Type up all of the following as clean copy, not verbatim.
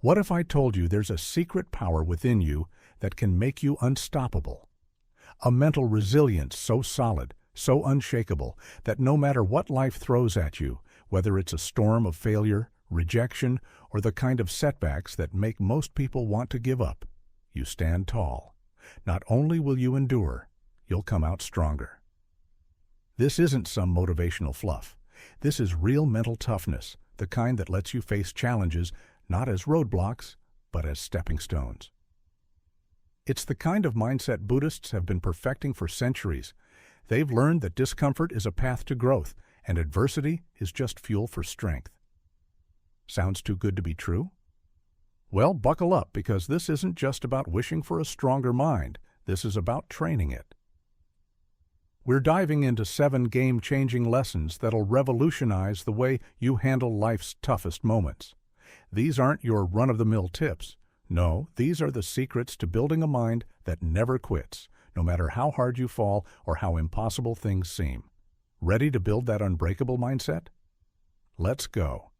What if I told you there's a secret power within you that can make you unstoppable? A mental resilience so solid, so unshakable, that no matter what life throws at you, whether it's a storm of failure, rejection, or the kind of setbacks that make most people want to give up, you stand tall. Not only will you endure, you'll come out stronger. This isn't some motivational fluff. This is real mental toughness, the kind that lets you face challenges not as roadblocks, but as stepping stones. It's the kind of mindset Buddhists have been perfecting for centuries. They've learned that discomfort is a path to growth, and adversity is just fuel for strength. Sounds too good to be true? Well, buckle up, because this isn't just about wishing for a stronger mind. This is about training it. We're diving into 7 game-changing lessons that'll revolutionize the way you handle life's toughest moments. These aren't your run-of-the-mill tips. No, these are the secrets to building a mind that never quits, no matter how hard you fall or how impossible things seem. Ready to build that unbreakable mindset? Let's go.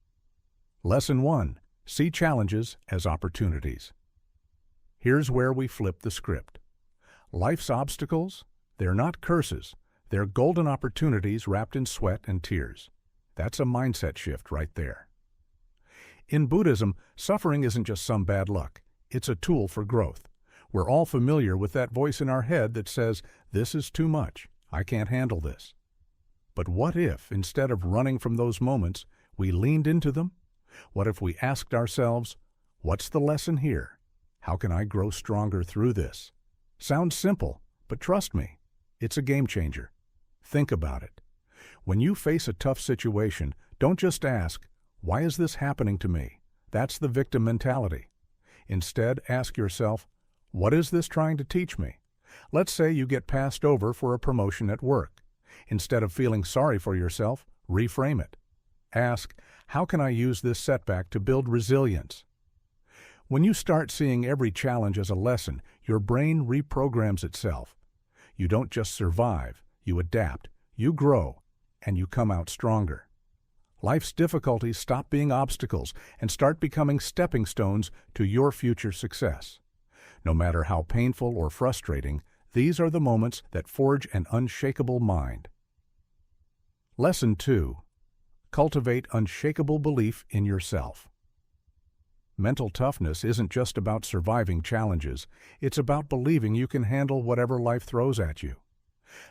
Lesson 1. See challenges as opportunities. Here's where we flip the script. Life's obstacles, they're not curses. They're golden opportunities wrapped in sweat and tears. That's a mindset shift right there. In Buddhism, suffering isn't just some bad luck. It's a tool for growth. We're all familiar with that voice in our head that says, "This is too much. I can't handle this." But what if, instead of running from those moments, we leaned into them? What if we asked ourselves, what's the lesson here? How can I grow stronger through this? Sounds simple, but trust me, it's a game changer. Think about it. When you face a tough situation, don't just ask, why is this happening to me? That's the victim mentality. Instead, ask yourself, what is this trying to teach me? Let's say you get passed over for a promotion at work. Instead of feeling sorry for yourself, reframe it. Ask, how can I use this setback to build resilience? When you start seeing every challenge as a lesson, your brain reprograms itself. You don't just survive, you adapt, you grow, and you come out stronger. Life's difficulties stop being obstacles and start becoming stepping stones to your future success. No matter how painful or frustrating, these are the moments that forge an unshakable mind. Lesson 2. Cultivate unshakable belief in yourself. Mental toughness isn't just about surviving challenges, it's about believing you can handle whatever life throws at you.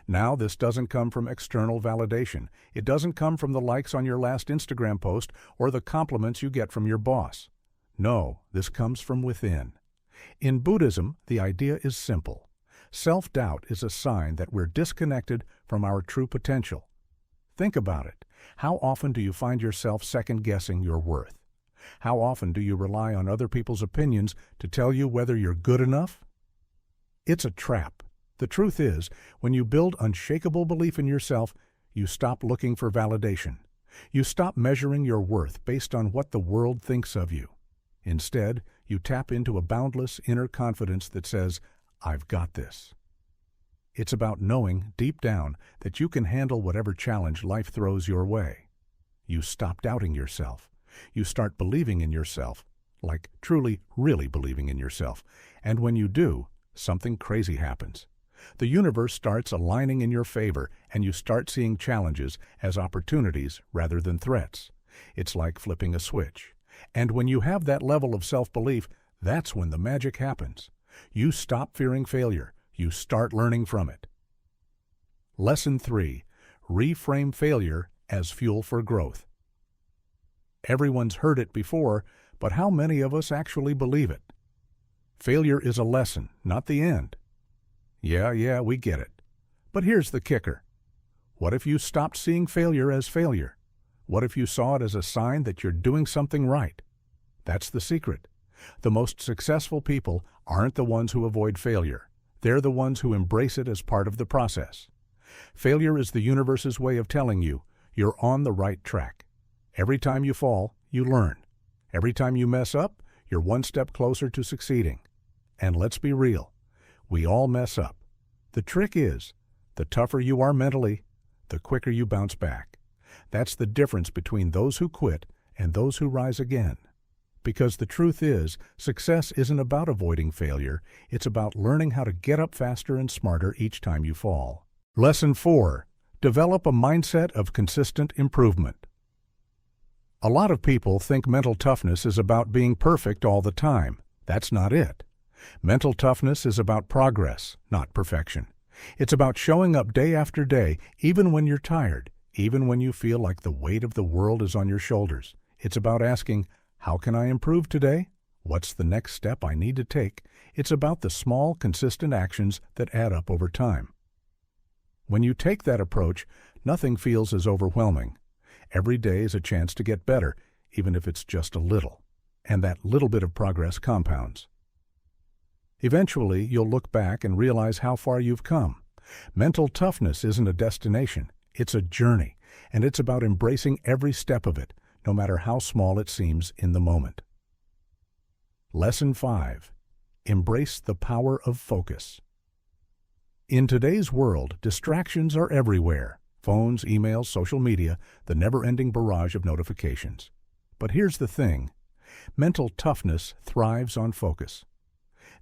Now, this doesn't come from external validation. It doesn't come from the likes on your last Instagram post or the compliments you get from your boss. No, this comes from within. In Buddhism, the idea is simple. Self-doubt is a sign that we're disconnected from our true potential. Think about it. How often do you find yourself second-guessing your worth? How often do you rely on other people's opinions to tell you whether you're good enough? It's a trap. The truth is, when you build unshakable belief in yourself, you stop looking for validation. You stop measuring your worth based on what the world thinks of you. Instead, you tap into a boundless inner confidence that says, I've got this. It's about knowing, deep down, that you can handle whatever challenge life throws your way. You stop doubting yourself. You start believing in yourself, like truly, really believing in yourself. And when you do, something crazy happens. The universe starts aligning in your favor, and you start seeing challenges as opportunities rather than threats. It's like flipping a switch. And when you have that level of self-belief, that's when the magic happens. You stop fearing failure. You start learning from it. Lesson 3. Reframe failure as fuel for growth. Everyone's heard it before, but how many of us actually believe it? Failure is a lesson, not the end. Yeah, we get it. But here's the kicker. What if you stopped seeing failure as failure? What if you saw it as a sign that you're doing something right? That's the secret. The most successful people aren't the ones who avoid failure. They're the ones who embrace it as part of the process. Failure is the universe's way of telling you you're on the right track. Every time you fall, you learn. Every time you mess up, you're one step closer to succeeding. And let's be real. We all mess up. The trick is, the tougher you are mentally, the quicker you bounce back. That's the difference between those who quit and those who rise again. Because the truth is, success isn't about avoiding failure, it's about learning how to get up faster and smarter each time you fall. Lesson 4. Develop a mindset of consistent improvement. A lot of people think mental toughness is about being perfect all the time. That's not it. Mental toughness is about progress, not perfection. It's about showing up day after day, even when you're tired, even when you feel like the weight of the world is on your shoulders. It's about asking, how can I improve today? What's the next step I need to take? It's about the small, consistent actions that add up over time. When you take that approach, nothing feels as overwhelming. Every day is a chance to get better, even if it's just a little. And that little bit of progress compounds. Eventually, you'll look back and realize how far you've come. Mental toughness isn't a destination, it's a journey, and it's about embracing every step of it, no matter how small it seems in the moment. Lesson 5. Embrace the power of focus. In today's world, distractions are everywhere. Phones, emails, social media, the never-ending barrage of notifications. But here's the thing. Mental toughness thrives on focus.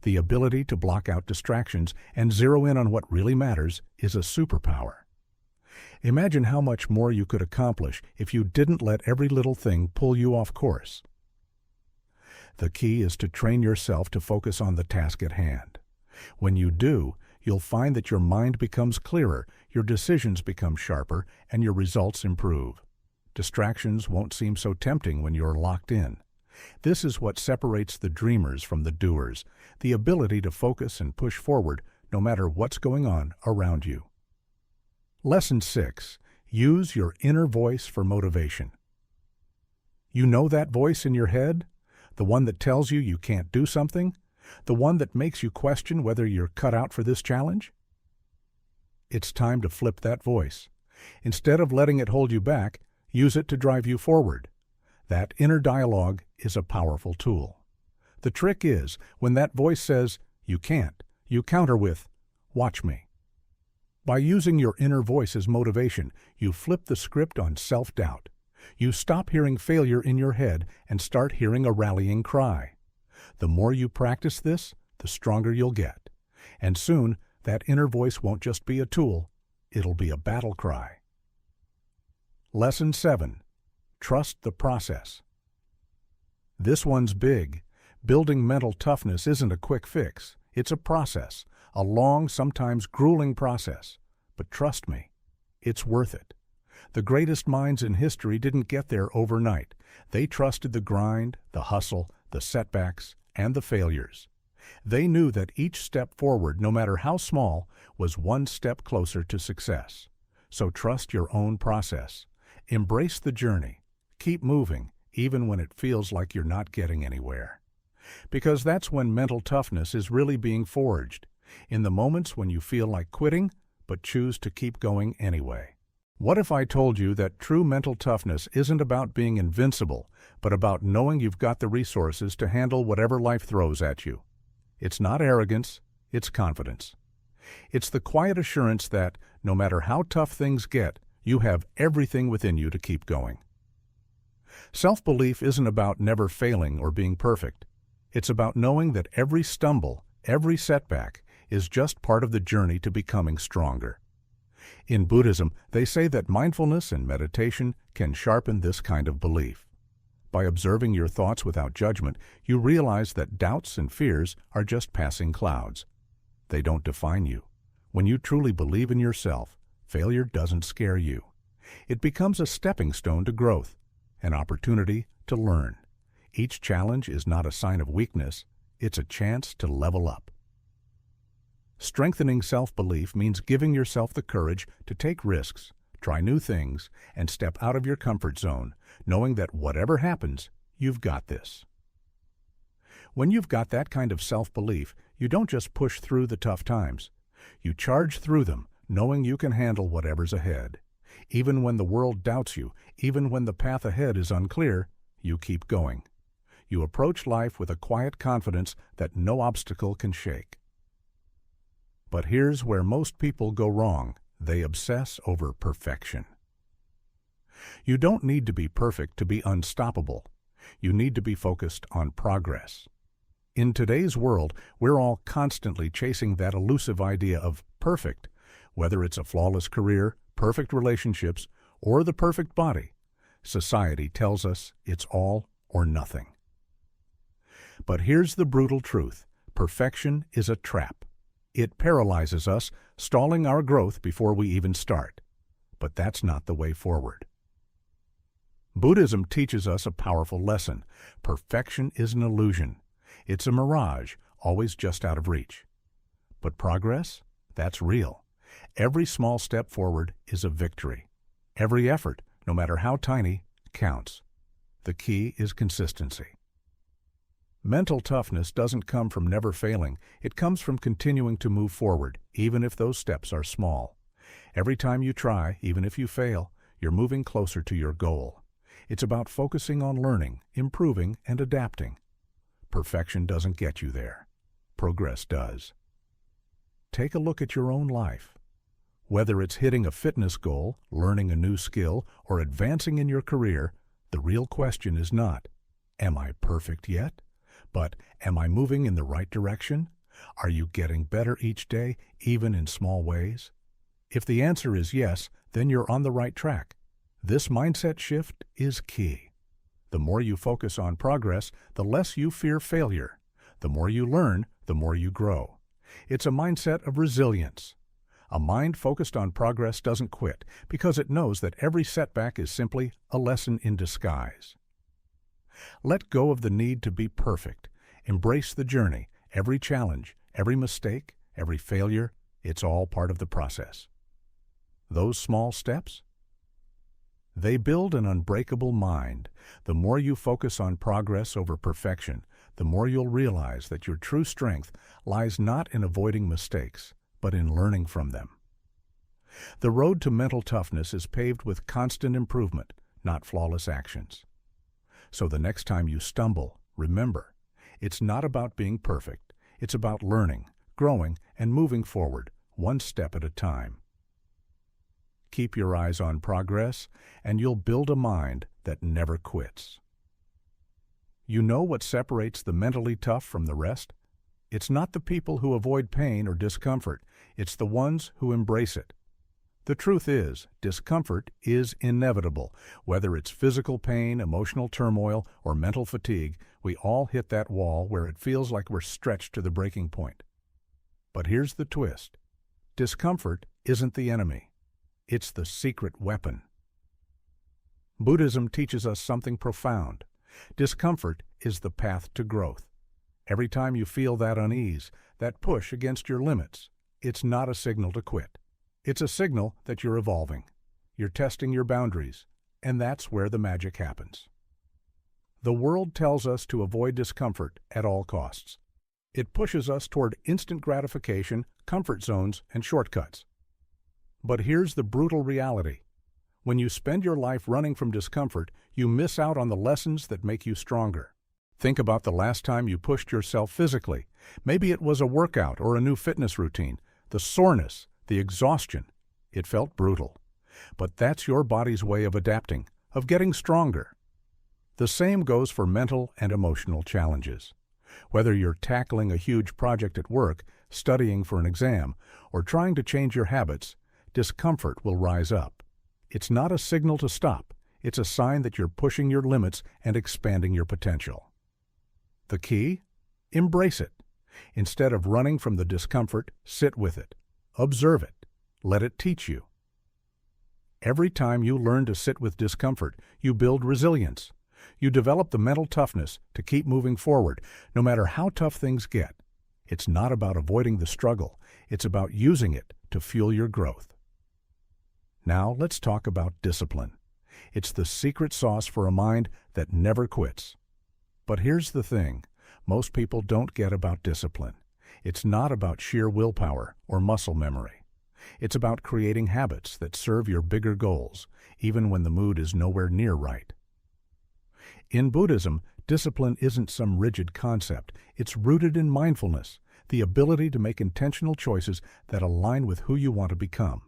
The ability to block out distractions and zero in on what really matters is a superpower. Imagine how much more you could accomplish if you didn't let every little thing pull you off course. The key is to train yourself to focus on the task at hand. When you do, you'll find that your mind becomes clearer, your decisions become sharper, and your results improve. Distractions won't seem so tempting when you're locked in. This is what separates the dreamers from the doers, the ability to focus and push forward no matter what's going on around you. Lesson 6. Use your inner voice for motivation. You know that voice in your head? The one that tells you can't do something? The one that makes you question whether you're cut out for this challenge? It's time to flip that voice. Instead of letting it hold you back, use it to drive you forward. That inner dialogue is a powerful tool. The trick is, when that voice says, you can't, you counter with, watch me. By using your inner voice as motivation, you flip the script on self-doubt. You stop hearing failure in your head and start hearing a rallying cry. The more you practice this, the stronger you'll get. And soon, that inner voice won't just be a tool, it'll be a battle cry. Lesson 7. Trust the process. This one's big. Building mental toughness isn't a quick fix. It's a process, a long, sometimes grueling process. But trust me, it's worth it. The greatest minds in history didn't get there overnight. They trusted the grind, the hustle, the setbacks, and the failures. They knew that each step forward, no matter how small, was one step closer to success. So trust your own process. Embrace the journey. Keep moving, even when it feels like you're not getting anywhere. Because that's when mental toughness is really being forged, in the moments when you feel like quitting, but choose to keep going anyway. What if I told you that true mental toughness isn't about being invincible, but about knowing you've got the resources to handle whatever life throws at you? It's not arrogance, it's confidence. It's the quiet assurance that, no matter how tough things get, you have everything within you to keep going. Self-belief isn't about never failing or being perfect. It's about knowing that every stumble, every setback, is just part of the journey to becoming stronger. In Buddhism, they say that mindfulness and meditation can sharpen this kind of belief. By observing your thoughts without judgment, you realize that doubts and fears are just passing clouds. They don't define you. When you truly believe in yourself, failure doesn't scare you. It becomes a stepping stone to growth, an opportunity to learn. Each challenge is not a sign of weakness, it's a chance to level up. Strengthening self-belief means giving yourself the courage to take risks, try new things, and step out of your comfort zone, knowing that whatever happens, you've got this. When you've got that kind of self-belief, you don't just push through the tough times. You charge through them, knowing you can handle whatever's ahead. Even when the world doubts you, even when the path ahead is unclear, you keep going. You approach life with a quiet confidence that no obstacle can shake. But here's where most people go wrong. They obsess over perfection. You don't need to be perfect to be unstoppable. You need to be focused on progress. In today's world, we're all constantly chasing that elusive idea of perfect, whether it's a flawless career, perfect relationships, or the perfect body. Society tells us it's all or nothing. But here's the brutal truth. Perfection is a trap. It paralyzes us, stalling our growth before we even start. But that's not the way forward. Buddhism teaches us a powerful lesson. Perfection is an illusion. It's a mirage, always just out of reach. But progress? That's real. Every small step forward is a victory. Every effort, no matter how tiny, counts. The key is consistency. Mental toughness doesn't come from never failing. It comes from continuing to move forward, even if those steps are small. Every time you try, even if you fail, you're moving closer to your goal. It's about focusing on learning, improving, and adapting. Perfection doesn't get you there. Progress does. Take a look at your own life. Whether it's hitting a fitness goal, learning a new skill, or advancing in your career, the real question is not, am I perfect yet? But, am I moving in the right direction? Are you getting better each day, even in small ways? If the answer is yes, then you're on the right track. This mindset shift is key. The more you focus on progress, the less you fear failure. The more you learn, the more you grow. It's a mindset of resilience. A mind focused on progress doesn't quit because it knows that every setback is simply a lesson in disguise. Let go of the need to be perfect. Embrace the journey. Every challenge, every mistake, every failure, it's all part of the process. Those small steps? They build an unbreakable mind. The more you focus on progress over perfection, the more you'll realize that your true strength lies not in avoiding mistakes, but in learning from them. The road to mental toughness is paved with constant improvement, not flawless actions. So the next time you stumble, remember, it's not about being perfect. It's about learning, growing, and moving forward, one step at a time. Keep your eyes on progress, and you'll build a mind that never quits. You know what separates the mentally tough from the rest? It's not the people who avoid pain or discomfort. It's the ones who embrace it. The truth is, discomfort is inevitable. Whether it's physical pain, emotional turmoil, or mental fatigue, we all hit that wall where it feels like we're stretched to the breaking point. But here's the twist. Discomfort isn't the enemy. It's the secret weapon. Buddhism teaches us something profound. Discomfort is the path to growth. Every time you feel that unease, that push against your limits, it's not a signal to quit. It's a signal that you're evolving. You're testing your boundaries, and that's where the magic happens. The world tells us to avoid discomfort at all costs. It pushes us toward instant gratification, comfort zones, and shortcuts. But here's the brutal reality. When you spend your life running from discomfort, you miss out on the lessons that make you stronger. Think about the last time you pushed yourself physically. Maybe it was a workout or a new fitness routine. The soreness, the exhaustion, it felt brutal. But that's your body's way of adapting, of getting stronger. The same goes for mental and emotional challenges. Whether you're tackling a huge project at work, studying for an exam, or trying to change your habits, discomfort will rise up. It's not a signal to stop. It's a sign that you're pushing your limits and expanding your potential. The key? Embrace it. Instead of running from the discomfort, sit with it. Observe it. Let it teach you. Every time you learn to sit with discomfort, you build resilience. You develop the mental toughness to keep moving forward, no matter how tough things get. It's not about avoiding the struggle. It's about using it to fuel your growth. Now let's talk about discipline. It's the secret sauce for a mind that never quits. But here's the thing. Most people don't get about discipline. It's not about sheer willpower or muscle memory. It's about creating habits that serve your bigger goals, even when the mood is nowhere near right. In Buddhism, discipline isn't some rigid concept. It's rooted in mindfulness, the ability to make intentional choices that align with who you want to become.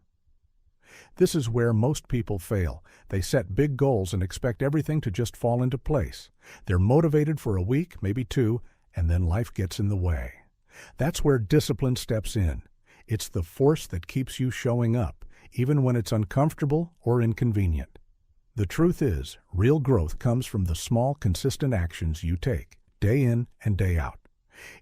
This is where most people fail. They set big goals and expect everything to just fall into place. They're motivated for a week, maybe two, and then life gets in the way. That's where discipline steps in. It's the force that keeps you showing up, even when it's uncomfortable or inconvenient. The truth is, real growth comes from the small, consistent actions you take, day in and day out.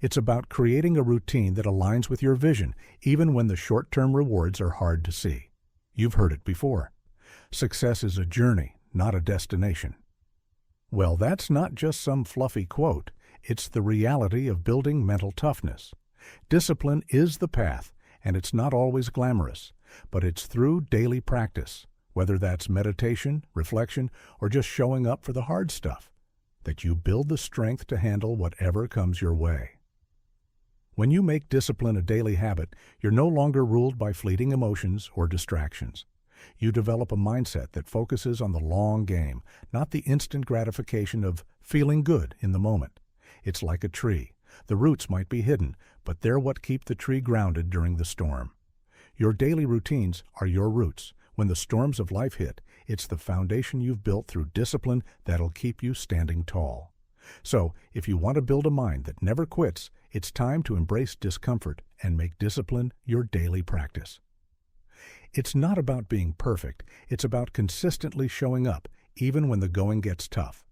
It's about creating a routine that aligns with your vision, even when the short-term rewards are hard to see. You've heard it before. Success is a journey, not a destination. Well, that's not just some fluffy quote. It's the reality of building mental toughness. Discipline is the path, and it's not always glamorous, but it's through daily practice, whether that's meditation, reflection, or just showing up for the hard stuff, that you build the strength to handle whatever comes your way. When you make discipline a daily habit, you're no longer ruled by fleeting emotions or distractions. You develop a mindset that focuses on the long game, not the instant gratification of feeling good in the moment. It's like a tree. The roots might be hidden, but they're what keep the tree grounded during the storm. Your daily routines are your roots. When the storms of life hit, it's the foundation you've built through discipline that'll keep you standing tall. So, if you want to build a mind that never quits, it's time to embrace discomfort and make discipline your daily practice. It's not about being perfect. It's about consistently showing up, even when the going gets tough.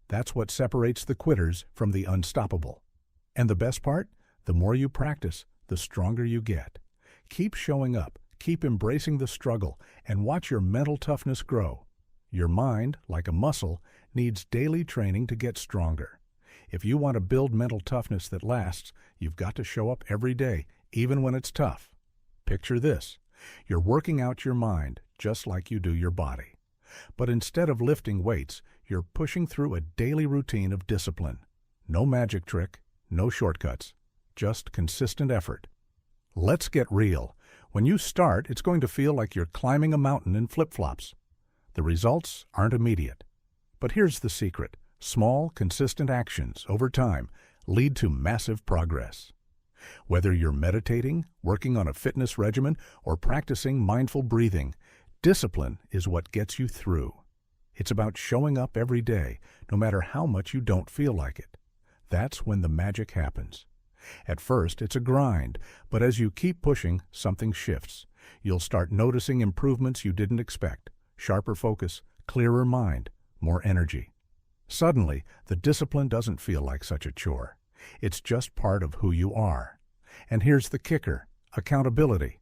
That's what separates the quitters from the unstoppable. And the best part? The more you practice, the stronger you get. Keep showing up, keep embracing the struggle, and watch your mental toughness grow. Your mind, like a muscle, needs daily training to get stronger. If you want to build mental toughness that lasts, you've got to show up every day, even when it's tough. Picture this. You're working out your mind just like you do your body. But instead of lifting weights, you're pushing through a daily routine of discipline. No magic trick, no shortcuts, just consistent effort. Let's get real. When you start, it's going to feel like you're climbing a mountain in flip-flops. The results aren't immediate. But here's the secret. Small, consistent actions over time lead to massive progress. Whether you're meditating, working on a fitness regimen, or practicing mindful breathing, discipline is what gets you through. It's about showing up every day, no matter how much you don't feel like it. That's when the magic happens. At first, it's a grind, but as you keep pushing, something shifts. You'll start noticing improvements you didn't expect. Sharper focus, clearer mind, more energy. Suddenly, the discipline doesn't feel like such a chore. It's just part of who you are. And here's the kicker: accountability.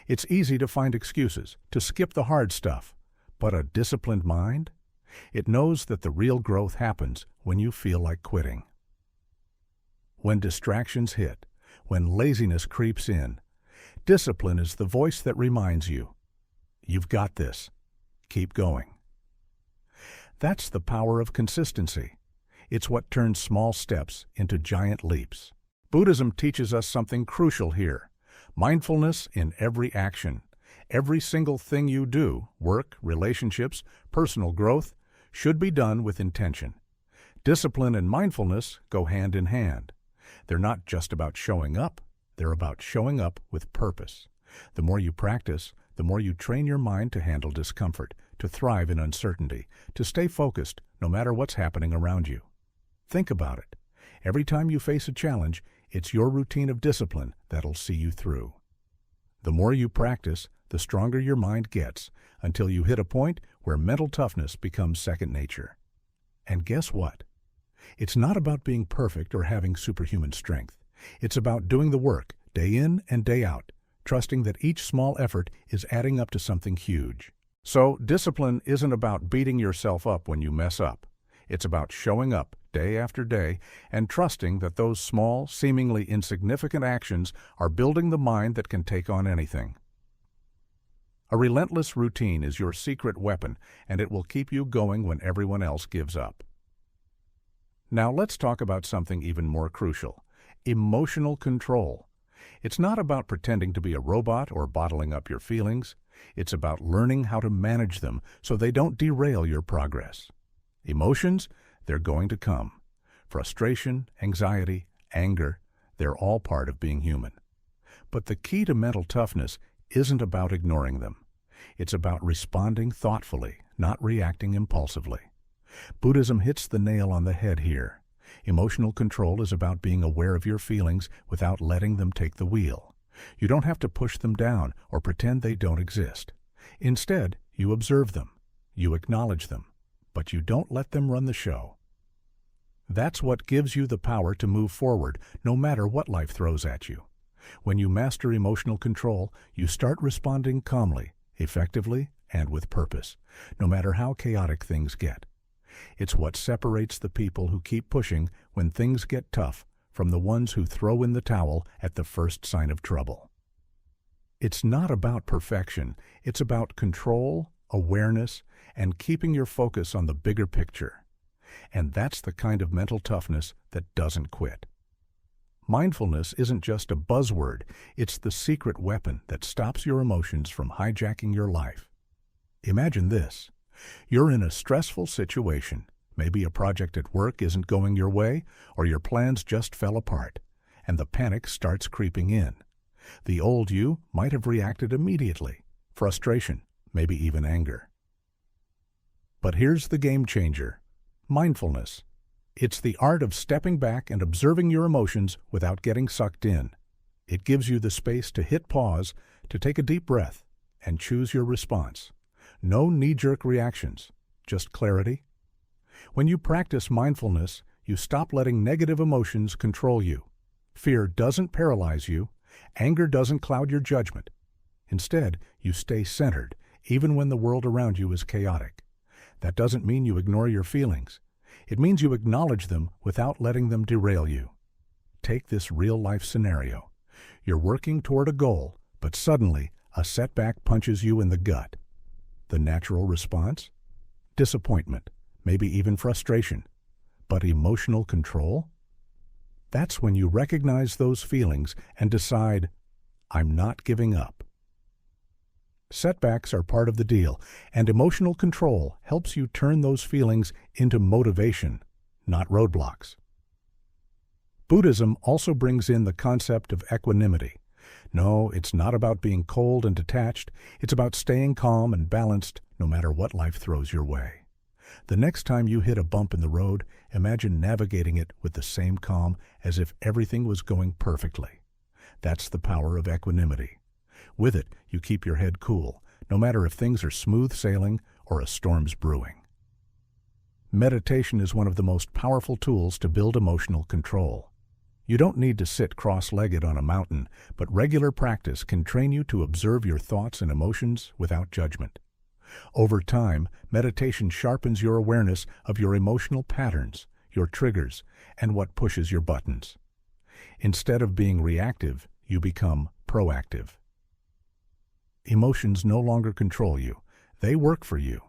It's easy to find excuses, to skip the hard stuff. But a disciplined mind? It knows that the real growth happens when you feel like quitting. When distractions hit, when laziness creeps in, discipline is the voice that reminds you, you've got this. Keep going. That's the power of consistency. It's what turns small steps into giant leaps. Buddhism teaches us something crucial here: mindfulness in every action. Every single thing you do, work, relationships, personal growth, should be done with intention. Discipline and mindfulness go hand in hand. They're not just about showing up, they're about showing up with purpose. The more you practice, the more you train your mind to handle discomfort, to thrive in uncertainty, to stay focused no matter what's happening around you. Think about it. Every time you face a challenge, it's your routine of discipline that'll see you through. The more you practice, the stronger your mind gets, until you hit a point where mental toughness becomes second nature. And guess what? It's not about being perfect or having superhuman strength. It's about doing the work, day in and day out, trusting that each small effort is adding up to something huge. So, discipline isn't about beating yourself up when you mess up. It's about showing up day after day and trusting that those small, seemingly insignificant actions are building the mind that can take on anything. A relentless routine is your secret weapon, and it will keep you going when everyone else gives up. Now let's talk about something even more crucial: emotional control. It's not about pretending to be a robot or bottling up your feelings. It's about learning how to manage them so they don't derail your progress. Emotions, they're going to come. Frustration, anxiety, anger, they're all part of being human. But the key to mental toughness isn't about ignoring them. It's about responding thoughtfully, not reacting impulsively. Buddhism hits the nail on the head here. Emotional control is about being aware of your feelings without letting them take the wheel. You don't have to push them down or pretend they don't exist. Instead, you observe them, you acknowledge them, but you don't let them run the show. That's what gives you the power to move forward, no matter what life throws at you. When you master emotional control, you start responding calmly, effectively, and with purpose, no matter how chaotic things get. It's what separates the people who keep pushing when things get tough from the ones who throw in the towel at the first sign of trouble. It's not about perfection, it's about control, awareness, and keeping your focus on the bigger picture. And that's the kind of mental toughness that doesn't quit. Mindfulness isn't just a buzzword, it's the secret weapon that stops your emotions from hijacking your life. Imagine this. You're in a stressful situation. Maybe a project at work isn't going your way, or your plans just fell apart, and the panic starts creeping in. The old you might have reacted immediately. Frustration, maybe even anger. But here's the game changer. Mindfulness. It's the art of stepping back and observing your emotions without getting sucked in. It gives you the space to hit pause, to take a deep breath, and choose your response. No knee-jerk reactions, just clarity. When you practice mindfulness, you stop letting negative emotions control you. Fear doesn't paralyze you. Anger doesn't cloud your judgment. Instead, you stay centered, even when the world around you is chaotic. That doesn't mean you ignore your feelings. It means you acknowledge them without letting them derail you. Take this real-life scenario. You're working toward a goal, but suddenly a setback punches you in the gut. The natural response? Disappointment, maybe even frustration. But emotional control? That's when you recognize those feelings and decide, I'm not giving up. Setbacks are part of the deal, and emotional control helps you turn those feelings into motivation, not roadblocks. Buddhism also brings in the concept of equanimity. No, it's not about being cold and detached. It's about staying calm and balanced no matter what life throws your way. The next time you hit a bump in the road, imagine navigating it with the same calm as if everything was going perfectly. That's the power of equanimity. With it, you keep your head cool, no matter if things are smooth sailing or a storm's brewing. Meditation is one of the most powerful tools to build emotional control. You don't need to sit cross-legged on a mountain, but regular practice can train you to observe your thoughts and emotions without judgment. Over time, meditation sharpens your awareness of your emotional patterns, your triggers, and what pushes your buttons. Instead of being reactive, you become proactive. Emotions no longer control you. They work for you.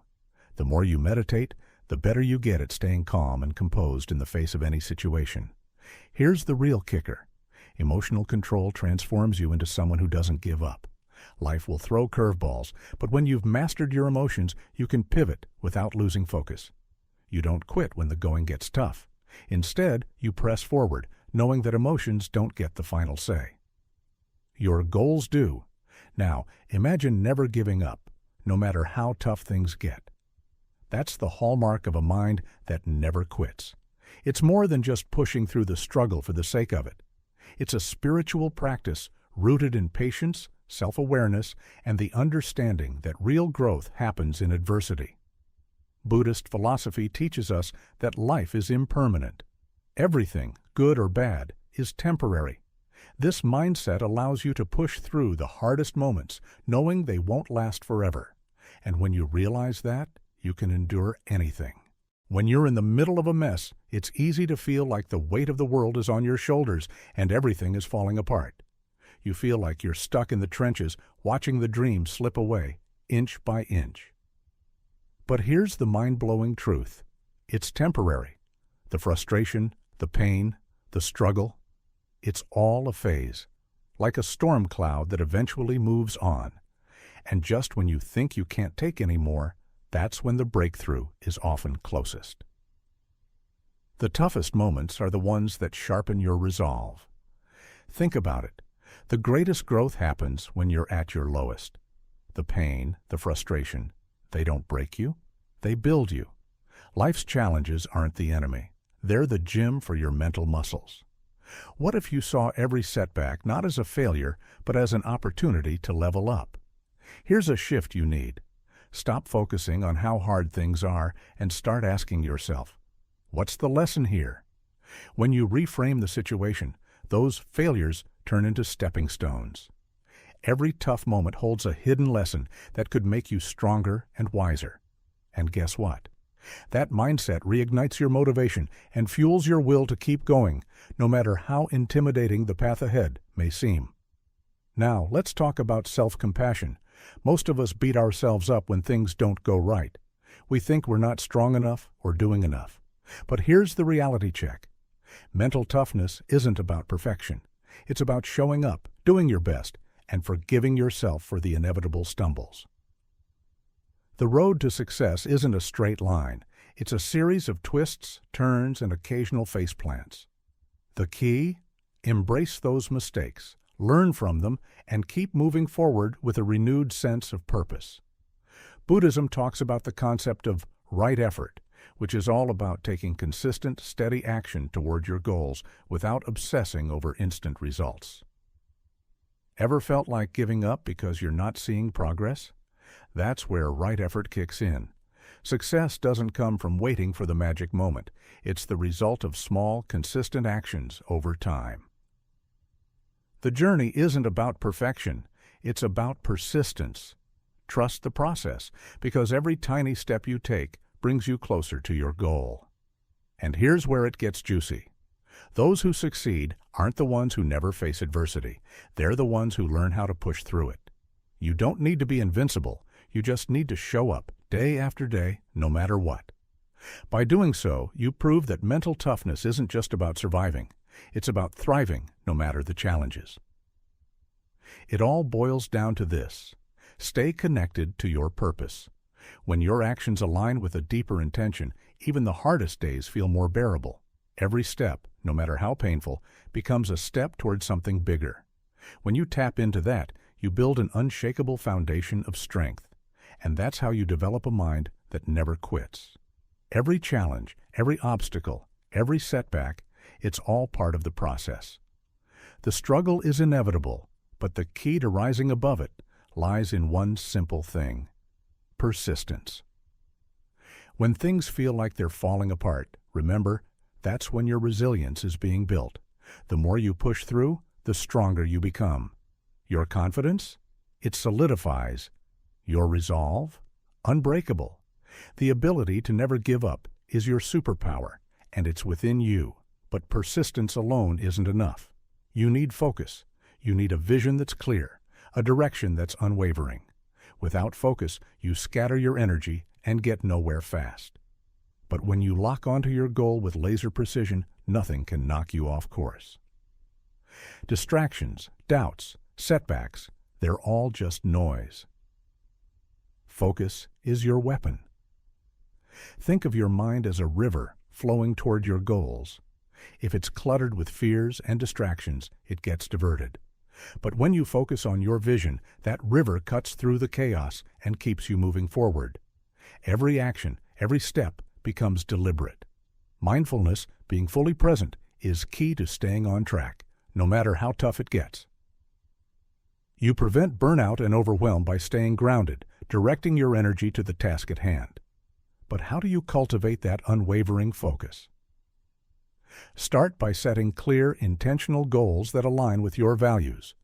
The more you meditate, the better you get at staying calm and composed in the face of any situation. Here's the real kicker. Emotional control transforms you into someone who doesn't give up. Life will throw curveballs, but when you've mastered your emotions, you can pivot without losing focus. You don't quit when the going gets tough. Instead, you press forward, knowing that emotions don't get the final say. Your goals do. Now, imagine never giving up, no matter how tough things get. That's the hallmark of a mind that never quits. It's more than just pushing through the struggle for the sake of it. It's a spiritual practice rooted in patience, self-awareness, and the understanding that real growth happens in adversity. Buddhist philosophy teaches us that life is impermanent. Everything, good or bad, is temporary. This mindset allows you to push through the hardest moments, knowing they won't last forever. And when you realize that, you can endure anything. When you're in the middle of a mess, it's easy to feel like the weight of the world is on your shoulders and everything is falling apart. You feel like you're stuck in the trenches, watching the dream slip away, inch by inch. But here's the mind-blowing truth. It's temporary. The frustration, the pain, the struggle, it's all a phase, like a storm cloud that eventually moves on. And just when you think you can't take any more, that's when the breakthrough is often closest. The toughest moments are the ones that sharpen your resolve. Think about it. The greatest growth happens when you're at your lowest. The pain, the frustration, they don't break you, they build you. Life's challenges aren't the enemy. They're the gym for your mental muscles. What if you saw every setback not as a failure, but as an opportunity to level up? Here's a shift you need. Stop focusing on how hard things are and start asking yourself, what's the lesson here? When you reframe the situation, those failures turn into stepping stones. Every tough moment holds a hidden lesson that could make you stronger and wiser. And guess what? That mindset reignites your motivation and fuels your will to keep going, no matter how intimidating the path ahead may seem. Now, let's talk about self-compassion. Most of us beat ourselves up when things don't go right. We think we're not strong enough or doing enough. But here's the reality check. Mental toughness isn't about perfection. It's about showing up, doing your best, and forgiving yourself for the inevitable stumbles. The road to success isn't a straight line. It's a series of twists, turns, and occasional faceplants. The key? Embrace those mistakes, learn from them, and keep moving forward with a renewed sense of purpose. Buddhism talks about the concept of right effort, which is all about taking consistent, steady action toward your goals without obsessing over instant results. Ever felt like giving up because you're not seeing progress? That's where right effort kicks in. Success doesn't come from waiting for the magic moment. It's the result of small, consistent actions over time. The journey isn't about perfection. It's about persistence. Trust the process, because every tiny step you take brings you closer to your goal. And here's where it gets juicy. Those who succeed aren't the ones who never face adversity. They're the ones who learn how to push through it. You don't need to be invincible. You just need to show up day after day, no matter what. By doing so, you prove that mental toughness isn't just about surviving. It's about thriving, no matter the challenges. It all boils down to this. Stay connected to your purpose. When your actions align with a deeper intention, even the hardest days feel more bearable. Every step, no matter how painful, becomes a step toward something bigger. When you tap into that, you build an unshakable foundation of strength. And that's how you develop a mind that never quits. Every challenge, every obstacle, every setback, it's all part of the process. The struggle is inevitable, but the key to rising above it lies in one simple thing: persistence. When things feel like they're falling apart, remember, that's when your resilience is being built. The more you push through, the stronger you become. Your confidence? It solidifies. Your resolve? Unbreakable. The ability to never give up is your superpower, and it's within you. But persistence alone isn't enough. You need focus. You need a vision that's clear, a direction that's unwavering. Without focus, you scatter your energy and get nowhere fast. But when you lock onto your goal with laser precision, nothing can knock you off course. Distractions, doubts, setbacks, they're all just noise. Focus is your weapon. Think of your mind as a river flowing toward your goals. If it's cluttered with fears and distractions, it gets diverted. But when you focus on your vision, that river cuts through the chaos and keeps you moving forward. Every action, every step becomes deliberate. Mindfulness, being fully present, is key to staying on track, no matter how tough it gets. You prevent burnout and overwhelm by staying grounded, directing your energy to the task at hand. But how do you cultivate that unwavering focus? Start by setting clear, intentional goals that align with your values.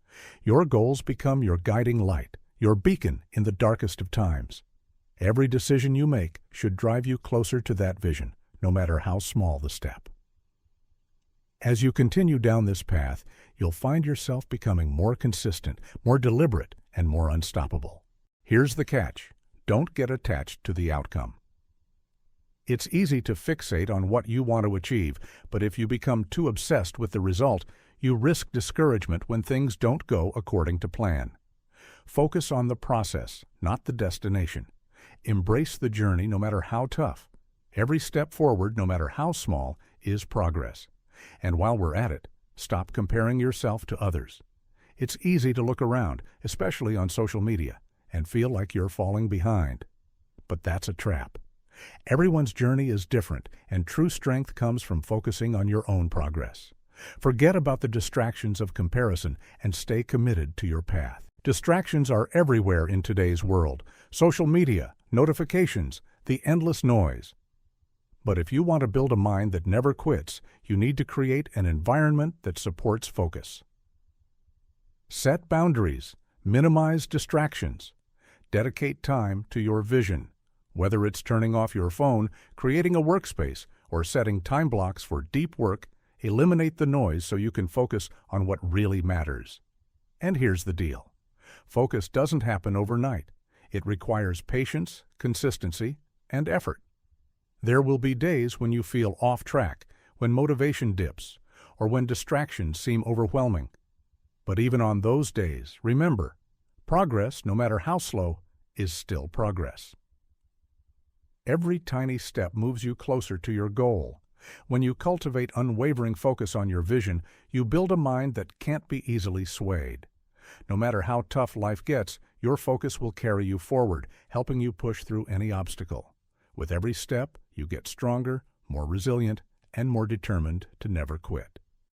Your goals become your guiding light, your beacon in the darkest of times. Every decision you make should drive you closer to that vision, no matter how small the step. As you continue down this path, you'll find yourself becoming more consistent, more deliberate, and more unstoppable. Here's the catch: don't get attached to the outcome. It's easy to fixate on what you want to achieve, but if you become too obsessed with the result, you risk discouragement when things don't go according to plan. Focus on the process, not the destination. Embrace the journey no matter how tough. Every step forward, no matter how small, is progress. And while we're at it, stop comparing yourself to others. It's easy to look around, especially on social media, and feel like you're falling behind. But that's a trap. Everyone's journey is different, and true strength comes from focusing on your own progress. Forget about the distractions of comparison and stay committed to your path. Distractions are everywhere in today's world: social media, notifications, the endless noise. But if you want to build a mind that never quits, you need to create an environment that supports focus. Set boundaries, minimize distractions, dedicate time to your vision. Whether it's turning off your phone, creating a workspace, or setting time blocks for deep work, eliminate the noise so you can focus on what really matters. And here's the deal. Focus doesn't happen overnight. It requires patience, consistency, and effort. There will be days when you feel off track, when motivation dips, or when distractions seem overwhelming. But even on those days, remember, progress, no matter how slow, is still progress. Every tiny step moves you closer to your goal. When you cultivate unwavering focus on your vision, you build a mind that can't be easily swayed. No matter how tough life gets, your focus will carry you forward, helping you push through any obstacle. With every step, you get stronger, more resilient, and more determined to never quit.